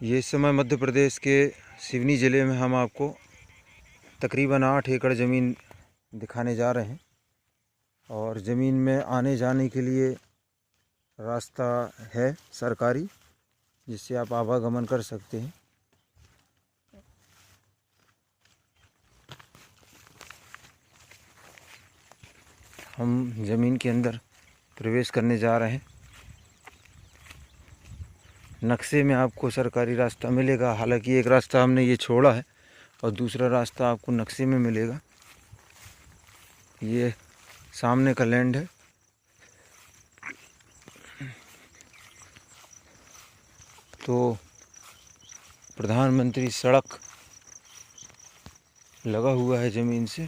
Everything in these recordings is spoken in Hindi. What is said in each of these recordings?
ये इस समय मध्य प्रदेश के सिवनी ज़िले में हम आपको तकरीबन 8 एकड़ ज़मीन दिखाने जा रहे हैं और ज़मीन में आने जाने के लिए रास्ता है सरकारी, जिससे आप आवागमन कर सकते हैं। हम ज़मीन के अंदर प्रवेश करने जा रहे हैं। नक्शे में आपको सरकारी रास्ता मिलेगा, हालांकि एक रास्ता हमने ये छोड़ा है और दूसरा रास्ता आपको नक्शे में मिलेगा। ये सामने का लैंड है। तो प्रधानमंत्री सड़क लगा हुआ है ज़मीन से,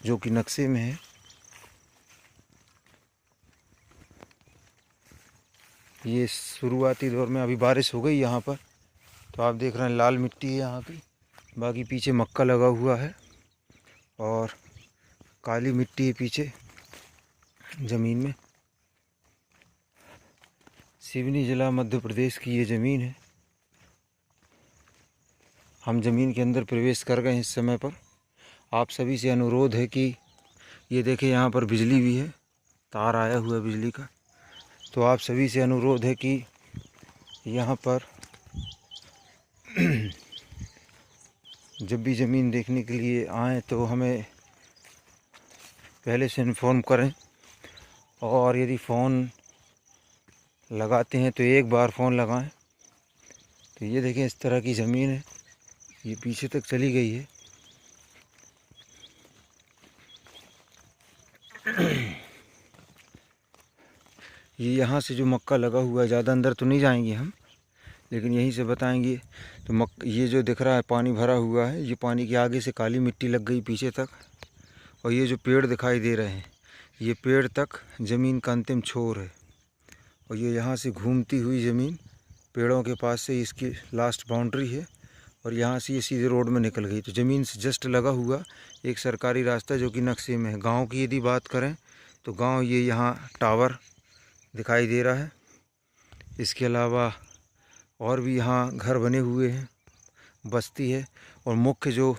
जो कि नक्शे में है। ये शुरुआती दौर में अभी बारिश हो गई यहाँ पर, तो आप देख रहे हैं लाल मिट्टी है यहाँ की। बाकी पीछे मक्का लगा हुआ है और काली मिट्टी है पीछे ज़मीन में। सिवनी ज़िला मध्य प्रदेश की ये ज़मीन है। हम ज़मीन के अंदर प्रवेश कर गए इस समय पर। आप सभी से अनुरोध है कि ये देखें, यहाँ पर बिजली भी है, तार आया हुआ है बिजली का। तो आप सभी से अनुरोध है कि यहाँ पर जब भी ज़मीन देखने के लिए आएँ तो हमें पहले से इन्फॉर्म करें, और यदि फ़ोन लगाते हैं तो एक बार फ़ोन लगाएं। तो ये देखें, इस तरह की ज़मीन है, ये पीछे तक चली गई है। ये यहाँ से जो मक्का लगा हुआ है, ज़्यादा अंदर तो नहीं जाएंगे हम, लेकिन यहीं से बताएंगे। तो ये जो दिख रहा है पानी भरा हुआ है, ये पानी के आगे से काली मिट्टी लग गई पीछे तक। और ये जो पेड़ दिखाई दे रहे हैं, ये पेड़ तक ज़मीन का अंतिम छोर है। और ये यहाँ से घूमती हुई ज़मीन पेड़ों के पास से इसकी लास्ट बाउंड्री है, और यहाँ से ये सीधे रोड में निकल गई। तो ज़मीन से जस्ट लगा हुआ एक सरकारी रास्ता जो कि नक्शे में है। गांव की यदि बात करें तो गांव ये यहाँ टावर दिखाई दे रहा है। इसके अलावा और भी यहाँ घर बने हुए हैं, बस्ती है। और मुख्य जो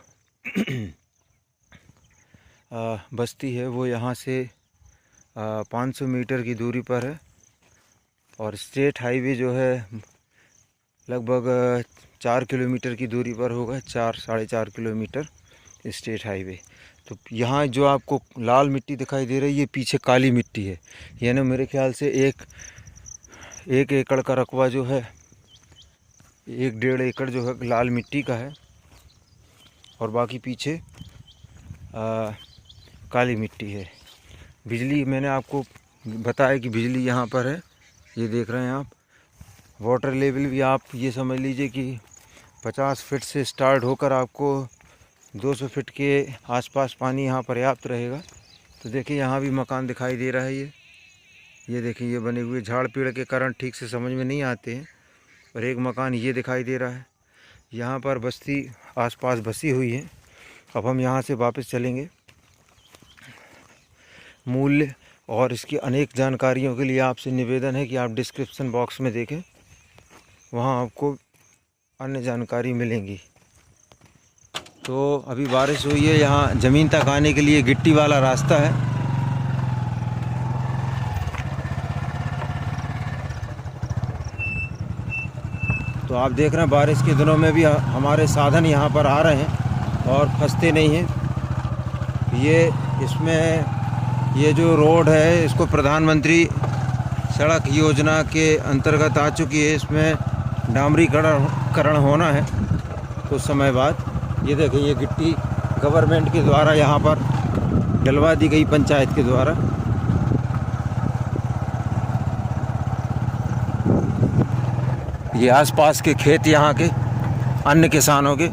बस्ती है वो यहाँ से 500 मीटर की दूरी पर है। और स्टेट हाईवे जो है लगभग 4 किलोमीटर की दूरी पर होगा, 4-4.5 किलोमीटर स्टेट हाईवे। तो यहाँ जो आपको लाल मिट्टी दिखाई दे रही है, ये पीछे काली मिट्टी है। यानी मेरे ख्याल से एक एकड़ का रकबा जो है, 1-1.5 एकड़ जो है लाल मिट्टी का है, और बाकी पीछे काली मिट्टी है। बिजली मैंने आपको बताया कि बिजली यहाँ पर है, ये देख रहे हैं आप। वाटर लेवल भी आप ये समझ लीजिए कि 50 फीट से स्टार्ट होकर आपको 200 फीट के आसपास पानी यहाँ पर्याप्त रहेगा। तो देखिए, यहाँ भी मकान दिखाई दे रहा है। ये देखिए, ये बने हुए झाड़ पेड़ के कारण ठीक से समझ में नहीं आते हैं। और एक मकान ये दिखाई दे रहा है। यहाँ पर बस्ती आसपास बसी हुई है। अब हम यहाँ से वापस चलेंगे। मूल्य और इसकी अनेक जानकारियों के लिए आपसे निवेदन है कि आप डिस्क्रिप्शन बॉक्स में देखें, वहाँ आपको अन्य जानकारी मिलेंगी। तो अभी बारिश हुई है, यहाँ ज़मीन तक आने के लिए गिट्टी वाला रास्ता है। तो आप देख रहे हैं बारिश के दिनों में भी हमारे साधन यहाँ पर आ रहे हैं और फंसते नहीं हैं। ये जो रोड है, इसको प्रधानमंत्री सड़क योजना के अंतर्गत आ चुकी है। इसमें डामरीकरण होना है कुछ समय बाद। ये देखें, ये गिट्टी गवर्नमेंट के द्वारा यहाँ पर डलवा दी गई, पंचायत के द्वारा। ये आसपास के खेत यहाँ के अन्य किसानों के,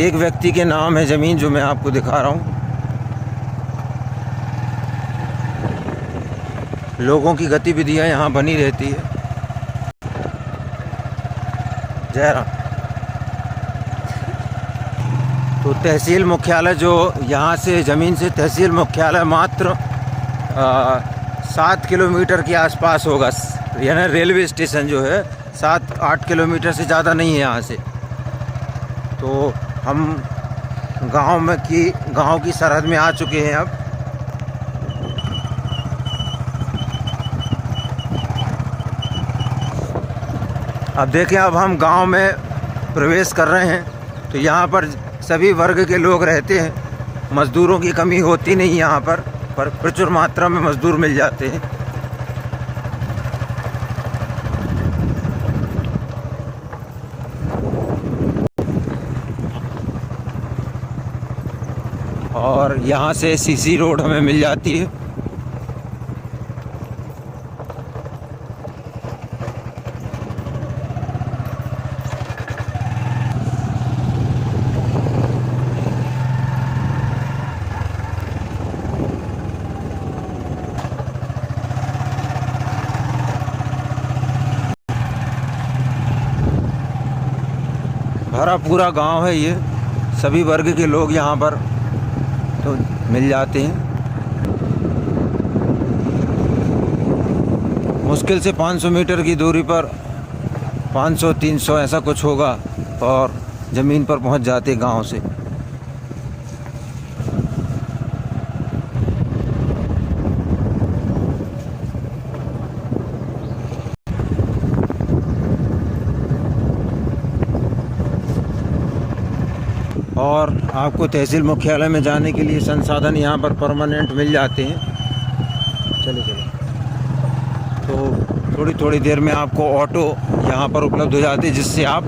एक व्यक्ति के नाम है ज़मीन जो मैं आपको दिखा रहा हूँ। लोगों की गतिविधियाँ यहाँ बनी रहती है। जय राम। तो तहसील मुख्यालय जो यहाँ से ज़मीन से तहसील मुख्यालय मात्र 7 किलोमीटर के आसपास होगा। यानी रेलवे स्टेशन जो है 7 8 किलोमीटर से ज़्यादा नहीं है यहाँ से। तो हम गांव की सरहद में आ चुके हैं अब। अब देखें, अब हम गांव में प्रवेश कर रहे हैं। तो यहाँ पर सभी वर्ग के लोग रहते हैं, मज़दूरों की कमी होती नहीं यहाँ पर प्रचुर मात्रा में मज़दूर मिल जाते हैं। और यहाँ से सीसी रोड हमें मिल जाती है। भरा पूरा गांव है ये, सभी वर्ग के लोग यहाँ पर तो मिल जाते हैं। मुश्किल से 500 मीटर की दूरी पर 500-300 ऐसा कुछ होगा और ज़मीन पर पहुँच जाते गांव से। और आपको तहसील मुख्यालय में जाने के लिए संसाधन यहाँ पर परमानेंट मिल जाते हैं। चलिए तो थोड़ी देर में आपको ऑटो यहाँ पर उपलब्ध हो जाते हैं, जिससे आप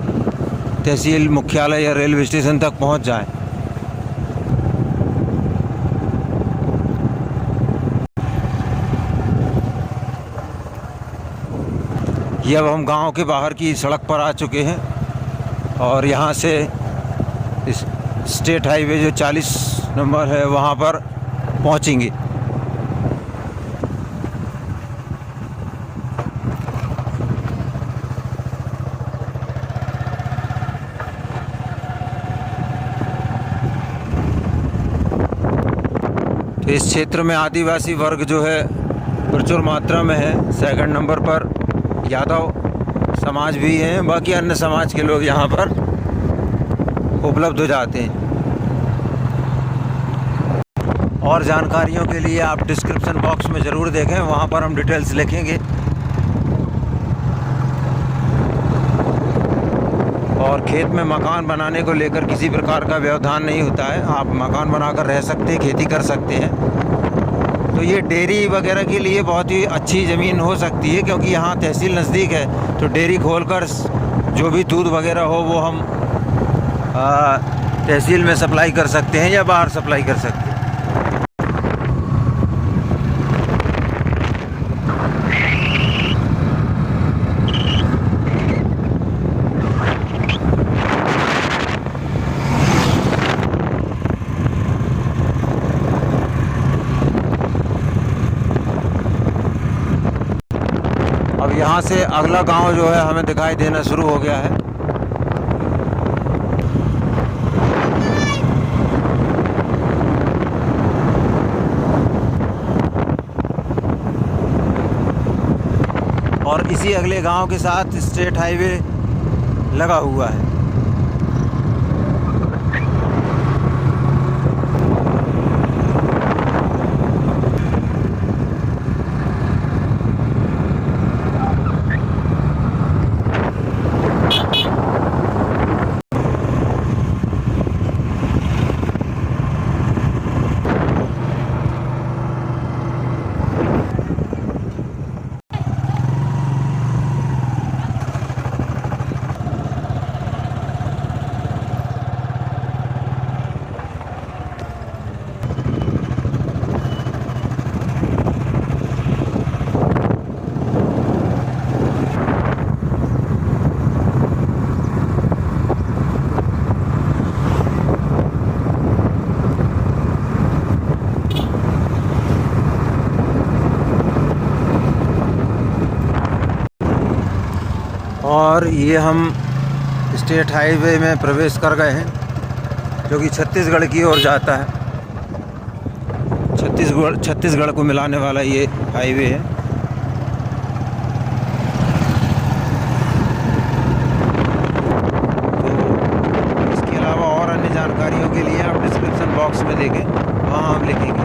तहसील मुख्यालय या रेलवे स्टेशन तक पहुँच जाएं। ये अब हम गांव के बाहर की सड़क पर आ चुके हैं और यहाँ से इस स्टेट हाईवे जो 40 नंबर है वहाँ पर पहुँचेंगे। तो इस क्षेत्र में आदिवासी वर्ग जो है प्रचुर मात्रा में है। सेकंड नंबर पर यादव समाज भी हैं, बाकी अन्य समाज के लोग यहाँ पर उपलब्ध हो जाते हैं। और जानकारियों के लिए आप डिस्क्रिप्शन बॉक्स में ज़रूर देखें, वहाँ पर हम डिटेल्स लिखेंगे। और खेत में मकान बनाने को लेकर किसी प्रकार का व्यवधान नहीं होता है, आप मकान बनाकर रह सकते हैं, खेती कर सकते हैं। तो ये डेयरी वगैरह के लिए बहुत ही अच्छी ज़मीन हो सकती है, क्योंकि यहाँ तहसील नज़दीक है। तो डेयरी खोलकर जो भी दूध वगैरह हो वो हम तहसील में सप्लाई कर सकते हैं या बाहर सप्लाई कर सकते हैं। अब यहाँ से अगला गांव जो है हमें दिखाई देना शुरू हो गया है। और इसी अगले गांव के साथ स्टेट हाईवे लगा हुआ है। और ये हम स्टेट हाईवे में प्रवेश कर गए हैं, जो कि छत्तीसगढ़ की ओर जाता है। छत्तीसगढ़ को मिलाने वाला ये हाईवे है। जानकारियों के लिए आप डिस्क्रिप्शन बॉक्स में देखें, वहाँ हम लिखेंगे।